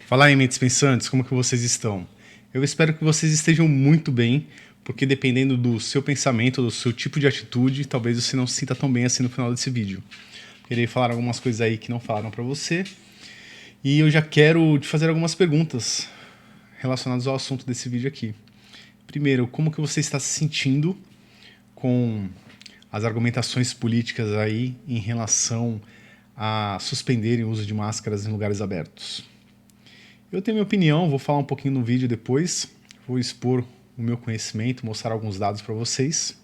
Fala aí, mentes pensantes, como que vocês estão? Eu espero que vocês estejam muito bem, porque dependendo do seu pensamento, do seu tipo de atitude, talvez você não se sinta tão bem assim no final desse vídeo. Queria falar algumas coisas aí que não falaram pra você, e eu já quero te fazer algumas perguntas relacionadas ao assunto desse vídeo aqui. Primeiro, como que você está se sentindo com as argumentações políticas aí em relação a suspenderem o uso de máscaras em lugares abertos? Eu tenho minha opinião, vou falar um pouquinho no vídeo depois, vou expor o meu conhecimento, mostrar alguns dados para vocês,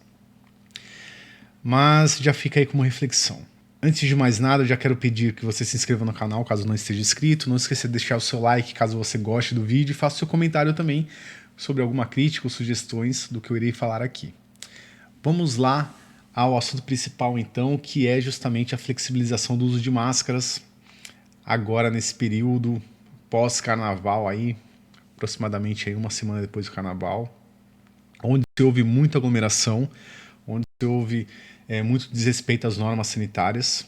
mas já fica aí como reflexão. Antes de mais nada, eu já quero pedir que você se inscreva no canal caso não esteja inscrito, não esqueça de deixar o seu like caso você goste do vídeo e faça o seu comentário também sobre alguma crítica ou sugestões do que eu irei falar aqui. Vamos lá ao assunto principal então, que é justamente a flexibilização do uso de máscaras agora nesse período pós-carnaval aí, aproximadamente aí uma semana depois do carnaval, onde houve muita aglomeração, onde houve muito desrespeito às normas sanitárias,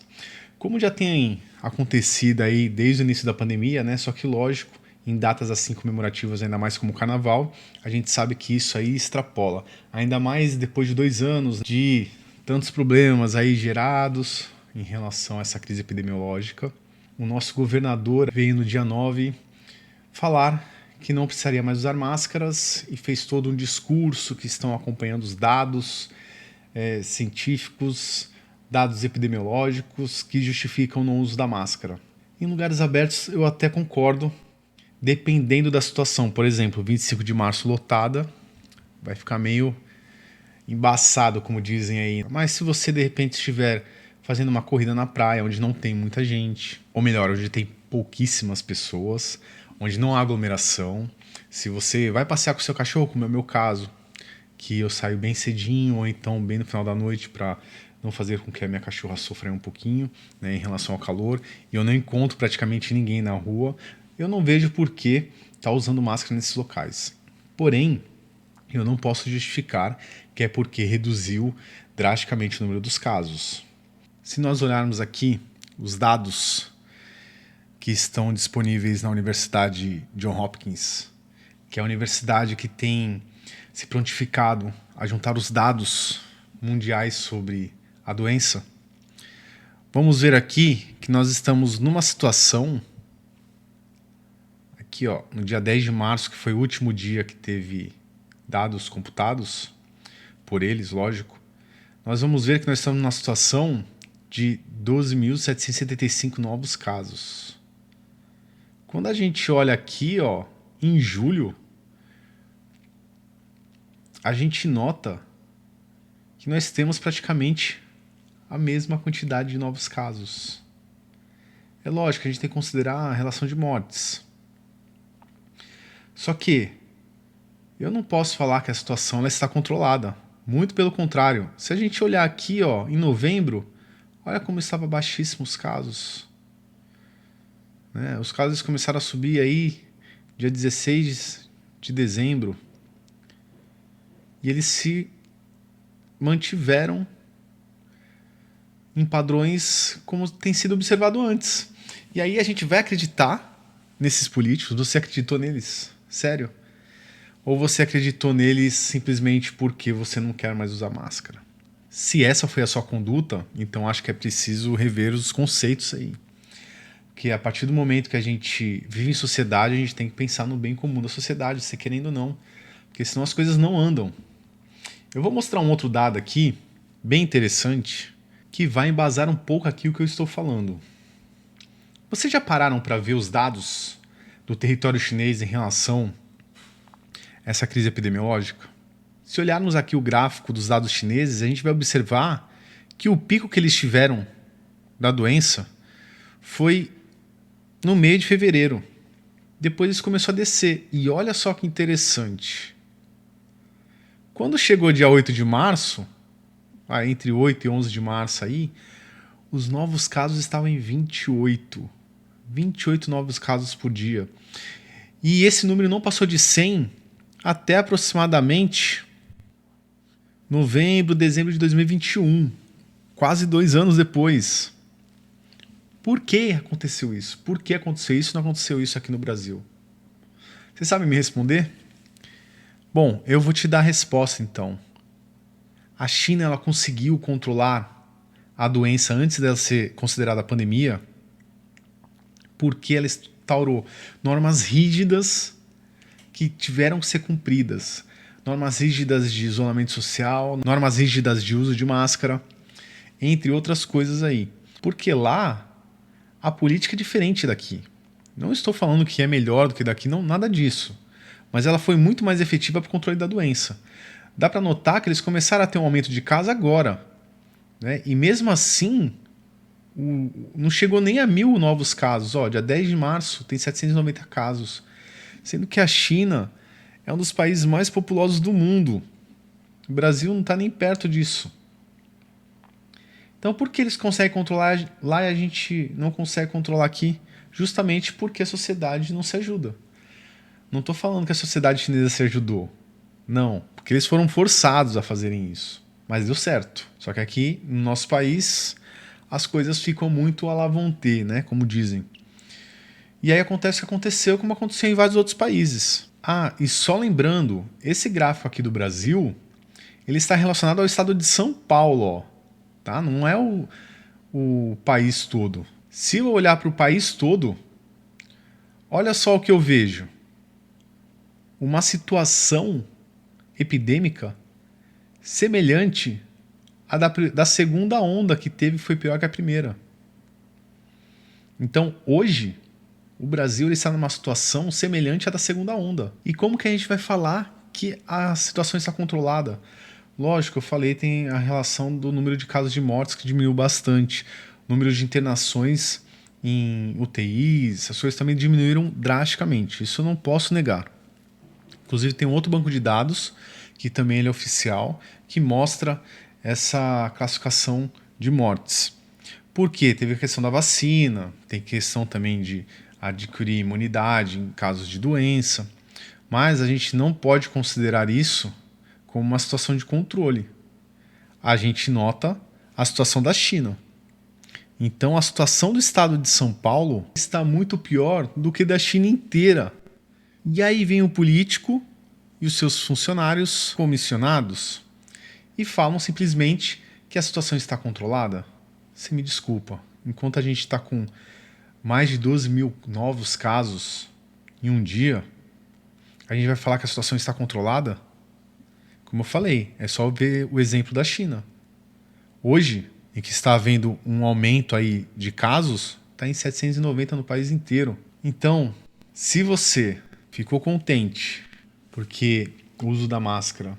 como já tem acontecido aí desde o início da pandemia, né? Só que lógico, em datas assim comemorativas, ainda mais como o carnaval, a gente sabe que isso aí extrapola, ainda mais depois de 2 anos de tantos problemas aí gerados em relação a essa crise epidemiológica. O nosso governador veio no dia 9 falar que não precisaria mais usar máscaras e fez todo um discurso que estão acompanhando os dados científicos, dados epidemiológicos que justificam o não uso da máscara. Em lugares abertos eu até concordo, dependendo da situação. Por exemplo, 25 de março lotada, vai ficar meio embaçado, como dizem aí. Mas se você de repente estiver fazendo uma corrida na praia, onde não tem muita gente, ou melhor, onde tem pouquíssimas pessoas, onde não há aglomeração, se você vai passear com o seu cachorro, como é o meu caso, que eu saio bem cedinho, ou então bem no final da noite para não fazer com que a minha cachorra sofra um pouquinho, né, em relação ao calor, e eu não encontro praticamente ninguém na rua, eu não vejo por que estar usando máscara nesses locais. Porém, eu não posso justificar que é porque reduziu drasticamente o número dos casos. Se nós olharmos aqui os dados que estão disponíveis na Universidade Johns Hopkins, que é a universidade que tem se prontificado a juntar os dados mundiais sobre a doença, vamos ver aqui que nós estamos numa situação, aqui ó, no dia 10 de março, que foi o último dia que teve dados computados, por eles, lógico, nós vamos ver que nós estamos numa situação de 12.775 novos casos. Quando a gente olha aqui, ó, em julho, a gente nota que nós temos praticamente a mesma quantidade de novos casos. É lógico que a gente tem que considerar a relação de mortes. Só que eu não posso falar que a situação ela está controlada. Muito pelo contrário. Se a gente olhar aqui, ó, em novembro, olha como estava baixíssimos os casos. Né? Os casos começaram a subir aí dia 16 de dezembro. E eles se mantiveram em padrões como tem sido observado antes. E aí a gente vai acreditar nesses políticos? Você acreditou neles? Sério? Ou você acreditou neles simplesmente porque você não quer mais usar máscara? Se essa foi a sua conduta, então acho que é preciso rever os conceitos aí. Porque a partir do momento que a gente vive em sociedade, a gente tem que pensar no bem comum da sociedade, se querendo ou não. Porque senão as coisas não andam. Eu vou mostrar um outro dado aqui, bem interessante, que vai embasar um pouco aqui o que eu estou falando. Vocês já pararam para ver os dados do território chinês em relação a essa crise epidemiológica? Se olharmos aqui o gráfico dos dados chineses, a gente vai observar que o pico que eles tiveram da doença foi no meio de fevereiro. Depois isso começou a descer. E olha só que interessante. Quando chegou dia 8 de março, entre 8 e 11 de março aí, os novos casos estavam em 28. 28 novos casos por dia. E esse número não passou de 100 até aproximadamente novembro, dezembro de 2021. Quase 2 anos depois. Por que aconteceu isso? Por que aconteceu isso e não aconteceu isso aqui no Brasil? Você sabe me responder? Bom, eu vou te dar a resposta então. A China ela conseguiu controlar a doença antes dela ser considerada pandemia porque ela instaurou normas rígidas que tiveram que ser cumpridas. Normas rígidas de isolamento social, normas rígidas de uso de máscara, entre outras coisas aí. Porque lá a política é diferente daqui. Não estou falando que é melhor do que daqui, não, nada disso. Mas ela foi muito mais efetiva para o controle da doença. Dá para notar que eles começaram a ter um aumento de casos agora, né? E mesmo assim, não chegou nem a 1.000 novos casos. Ó, dia 10 de março tem 790 casos. Sendo que a China é um dos países mais populosos do mundo. O Brasil não está nem perto disso. Então por que eles conseguem controlar lá e a gente não consegue controlar aqui? Justamente porque a sociedade não se ajuda. Não estou falando que a sociedade chinesa se ajudou. Não, porque eles foram forçados a fazerem isso. Mas deu certo. Só que aqui, no nosso país, as coisas ficam muito à la vontade, né? Como dizem. E aí acontece o que aconteceu, como aconteceu em vários outros países. Ah, e só lembrando, esse gráfico aqui do Brasil, ele está relacionado ao estado de São Paulo, ó, tá? Não é o país todo. Se eu olhar para o país todo, olha só o que eu vejo. Uma situação epidêmica semelhante à da segunda onda que teve, foi pior que a primeira. Então, hoje, o Brasil ele está numa situação semelhante à da segunda onda. E como que a gente vai falar que a situação está controlada? Lógico, eu falei, tem a relação do número de casos de mortes que diminuiu bastante. O número de internações em UTIs, essas coisas também diminuíram drasticamente. Isso eu não posso negar. Inclusive tem um outro banco de dados, que também ele é oficial, que mostra essa classificação de mortes. Por quê? Teve a questão da vacina, tem questão também de adquirir imunidade em casos de doença, mas a gente não pode considerar isso como uma situação de controle. A gente nota a situação da China. Então a situação do estado de São Paulo está muito pior do que da China inteira. E aí vem o político e os seus funcionários comissionados e falam simplesmente que a situação está controlada. Você me desculpa, enquanto a gente está com mais de 12.000 novos casos em um dia, a gente vai falar que a situação está controlada? Como eu falei, é só ver o exemplo da China. Hoje, em que está havendo um aumento aí de casos, está em 790 no país inteiro. Então, se você ficou contente porque o uso da máscara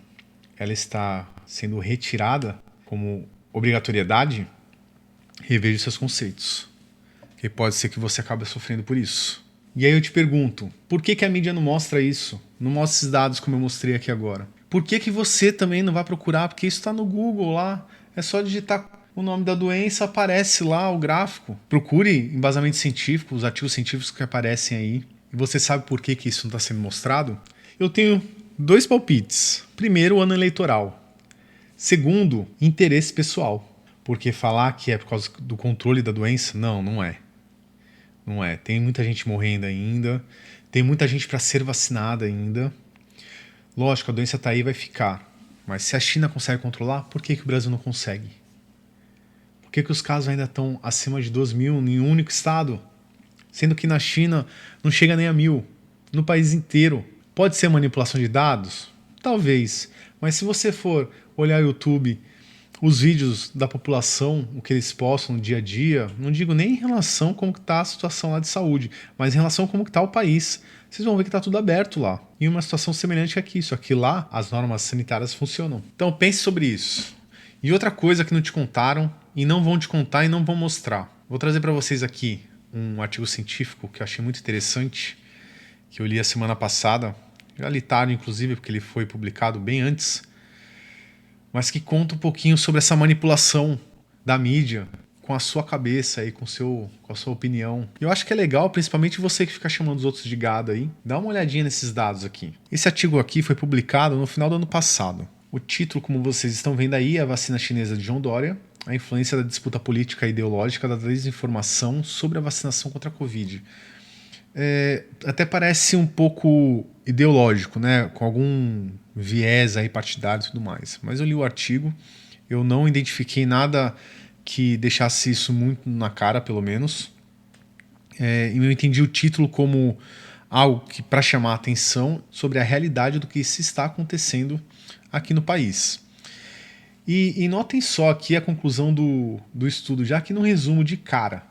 ela está sendo retirada como obrigatoriedade, reveja seus conceitos. Porque pode ser que você acabe sofrendo por isso. E aí eu te pergunto, por que a mídia não mostra isso? Não mostra esses dados como eu mostrei aqui agora? Por que você também não vai procurar? Porque isso está no Google lá. É só digitar o nome da doença, aparece lá o gráfico. Procure embasamentos científicos, os artigos científicos que aparecem aí. E você sabe por que isso não está sendo mostrado? Eu tenho 2 palpites. Primeiro, o ano eleitoral. Segundo, interesse pessoal. Porque falar que é por causa do controle da doença, não é. Não é. Tem muita gente morrendo ainda. Tem muita gente para ser vacinada ainda. Lógico, a doença está aí e vai ficar. Mas se a China consegue controlar, por que o Brasil não consegue? Por que os casos ainda estão acima de 2.000 em um único estado? Sendo que na China não chega nem a 1.000. No país inteiro. Pode ser manipulação de dados? Talvez. Mas se você for olhar o YouTube, os vídeos da população, o que eles postam no dia a dia, não digo nem em relação a como está a situação lá de saúde, mas em relação a como está o país, vocês vão ver que está tudo aberto lá. Em uma situação semelhante aqui, só que lá as normas sanitárias funcionam. Então pense sobre isso. E outra coisa que não te contaram, e não vão te contar e não vão mostrar. Vou trazer para vocês aqui um artigo científico que eu achei muito interessante, que eu li a semana passada, já li tarde inclusive, porque ele foi publicado bem antes, mas que conta um pouquinho sobre essa manipulação da mídia com a sua cabeça e com a sua opinião. Eu acho que é legal, principalmente você que fica chamando os outros de gado aí, dá uma olhadinha nesses dados aqui. Esse artigo aqui foi publicado no final do ano passado. O título, como vocês estão vendo aí, é a vacina chinesa de John Doria, a influência da disputa política e ideológica da desinformação sobre a vacinação contra a Covid. Até parece um pouco ideológico, né? Com algum viés aí partidário e tudo mais. Mas eu li o artigo, eu não identifiquei nada que deixasse isso muito na cara, pelo menos. E eu entendi o título como algo que para chamar a atenção sobre a realidade do que se está acontecendo aqui no país. E notem só aqui a conclusão do estudo, já que no resumo de cara.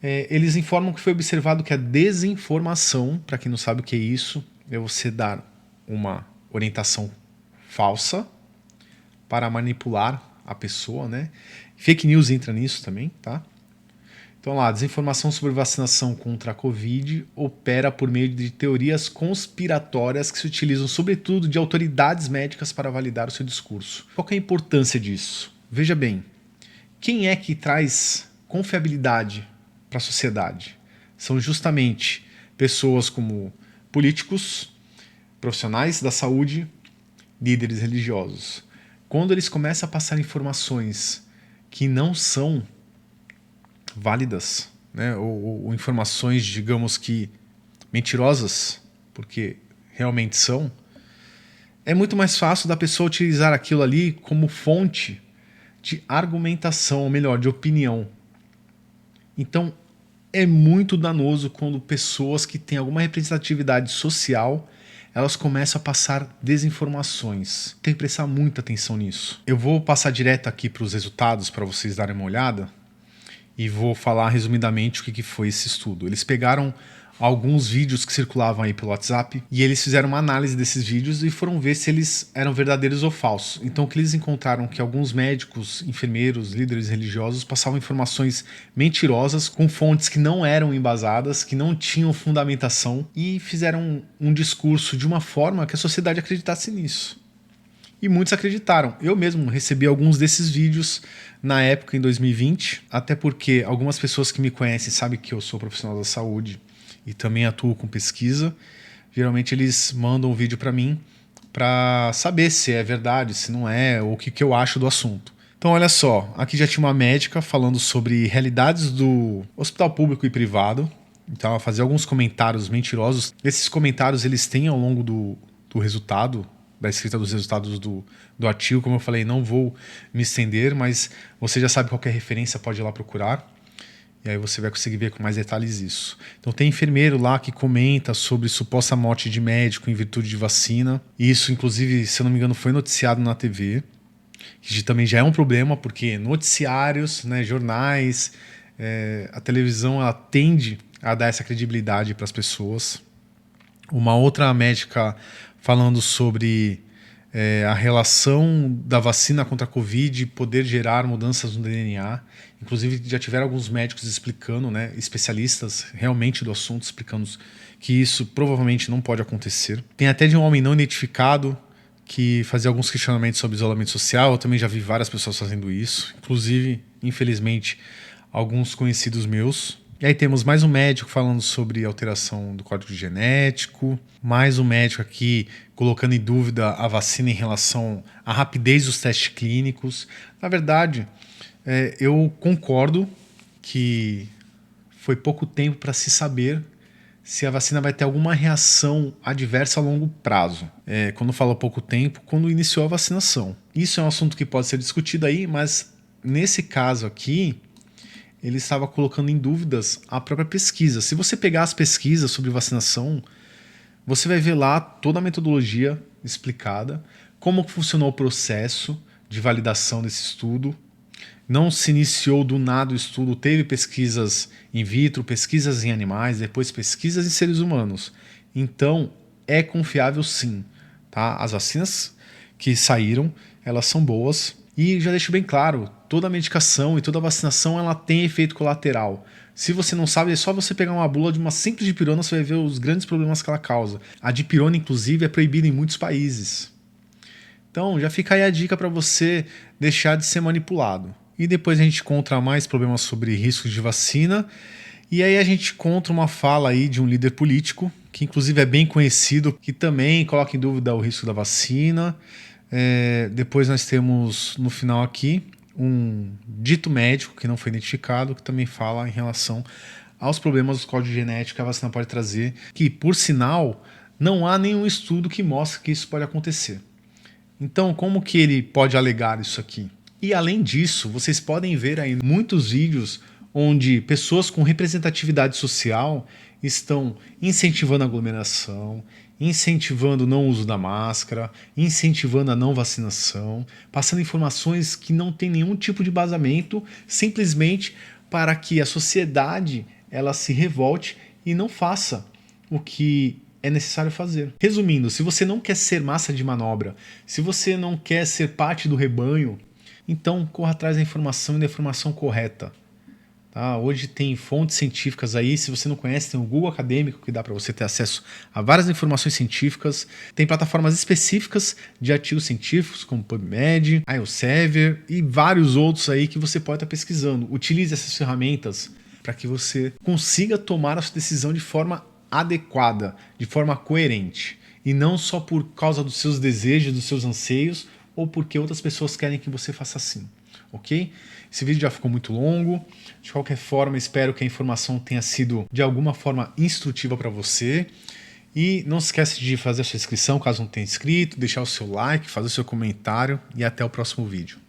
Eles informam que foi observado que a desinformação, para quem não sabe o que é isso, é você dar uma orientação falsa para manipular a pessoa, né? Fake news entra nisso também, tá? Então lá, desinformação sobre vacinação contra a Covid opera por meio de teorias conspiratórias que se utilizam sobretudo de autoridades médicas para validar o seu discurso. Qual que é a importância disso? Veja bem, quem é que traz confiabilidade para a sociedade? São justamente pessoas como políticos, profissionais da saúde, líderes religiosos. Quando eles começam a passar informações que não são válidas, né, ou informações, digamos que mentirosas, porque realmente são, é muito mais fácil da pessoa utilizar aquilo ali como fonte de argumentação, ou melhor, de opinião. Então, é muito danoso quando pessoas que têm alguma representatividade social, elas começam a passar desinformações. Tem que prestar muita atenção nisso. Eu vou passar direto aqui para os resultados para vocês darem uma olhada e vou falar resumidamente o que foi esse estudo. Eles pegaram alguns vídeos que circulavam aí pelo WhatsApp e eles fizeram uma análise desses vídeos e foram ver se eles eram verdadeiros ou falsos. Então o que eles encontraram que alguns médicos, enfermeiros, líderes religiosos passavam informações mentirosas com fontes que não eram embasadas, que não tinham fundamentação e fizeram um discurso de uma forma que a sociedade acreditasse nisso. E muitos acreditaram. Eu mesmo recebi alguns desses vídeos na época, em 2020, até porque algumas pessoas que me conhecem sabem que eu sou profissional da saúde e também atuo com pesquisa. Geralmente eles mandam um vídeo para mim para saber se é verdade, se não é, ou o que eu acho do assunto. Então olha só, aqui já tinha uma médica falando sobre realidades do hospital público e privado. Então ela fazia alguns comentários mentirosos. Esses comentários eles têm ao longo do resultado, da escrita dos resultados do artigo, como eu falei, não vou me estender, mas você já sabe qual que é a referência, pode ir lá procurar. E aí você vai conseguir ver com mais detalhes isso. Então tem enfermeiro lá que comenta sobre suposta morte de médico em virtude de vacina. E isso, inclusive, se eu não me engano, foi noticiado na TV, que também já é um problema, porque noticiários, né, jornais, a televisão, ela tende a dar essa credibilidade para as pessoas. Uma outra médica falando sobre a relação da vacina contra a Covid poder gerar mudanças no DNA. Inclusive, já tiveram alguns médicos explicando, né, especialistas realmente do assunto, explicando que isso provavelmente não pode acontecer. Tem até de um homem não identificado que fazia alguns questionamentos sobre isolamento social. Eu também já vi várias pessoas fazendo isso, inclusive, infelizmente, alguns conhecidos meus. E aí temos mais um médico falando sobre alteração do código genético, mais um médico aqui colocando em dúvida a vacina em relação à rapidez dos testes clínicos. Na verdade, eu concordo que foi pouco tempo para se saber se a vacina vai ter alguma reação adversa a longo prazo. Quando eu falo pouco tempo, quando iniciou a vacinação. Isso é um assunto que pode ser discutido aí, mas nesse caso aqui, ele estava colocando em dúvidas a própria pesquisa. Se você pegar as pesquisas sobre vacinação, você vai ver lá toda a metodologia explicada, como funcionou o processo de validação desse estudo. Não se iniciou do nada o estudo, teve pesquisas in vitro, pesquisas em animais, depois pesquisas em seres humanos. Então, é confiável sim. Tá? As vacinas que saíram, elas são boas. E já deixo bem claro, toda medicação e toda vacinação ela tem efeito colateral. Se você não sabe, é só você pegar uma bula de uma simples dipirona, você vai ver os grandes problemas que ela causa. A dipirona, inclusive, é proibida em muitos países. Então, já fica aí a dica para você deixar de ser manipulado. E depois a gente encontra mais problemas sobre riscos de vacina. E aí a gente encontra uma fala aí de um líder político, que inclusive é bem conhecido, que também coloca em dúvida o risco da vacina. Depois nós temos no final aqui um dito médico que não foi identificado, que também fala em relação aos problemas do código genético que a vacina pode trazer, que, por sinal, não há nenhum estudo que mostre que isso pode acontecer. Então, como que ele pode alegar isso aqui? E além disso, vocês podem ver aí muitos vídeos onde pessoas com representatividade social estão incentivando a aglomeração, incentivando o não uso da máscara, incentivando a não vacinação, passando informações que não têm nenhum tipo de embasamento, simplesmente para que a sociedade ela se revolte e não faça o que é necessário fazer. Resumindo, se você não quer ser massa de manobra, se você não quer ser parte do rebanho, então corra atrás da informação e da informação correta. Tá? Hoje tem fontes científicas aí, se você não conhece, tem o Google Acadêmico que dá para você ter acesso a várias informações científicas. Tem plataformas específicas de artigos científicos, como PubMed, Elsevier e vários outros aí que você pode estar pesquisando. Utilize essas ferramentas para que você consiga tomar a sua decisão de forma adequada, de forma coerente. E não só por causa dos seus desejos, dos seus anseios, ou porque outras pessoas querem que você faça assim. Ok? Esse vídeo já ficou muito longo. De qualquer forma, espero que a informação tenha sido de alguma forma instrutiva para você. E não se esquece de fazer a sua inscrição caso não tenha inscrito, deixar o seu like, fazer o seu comentário e até o próximo vídeo.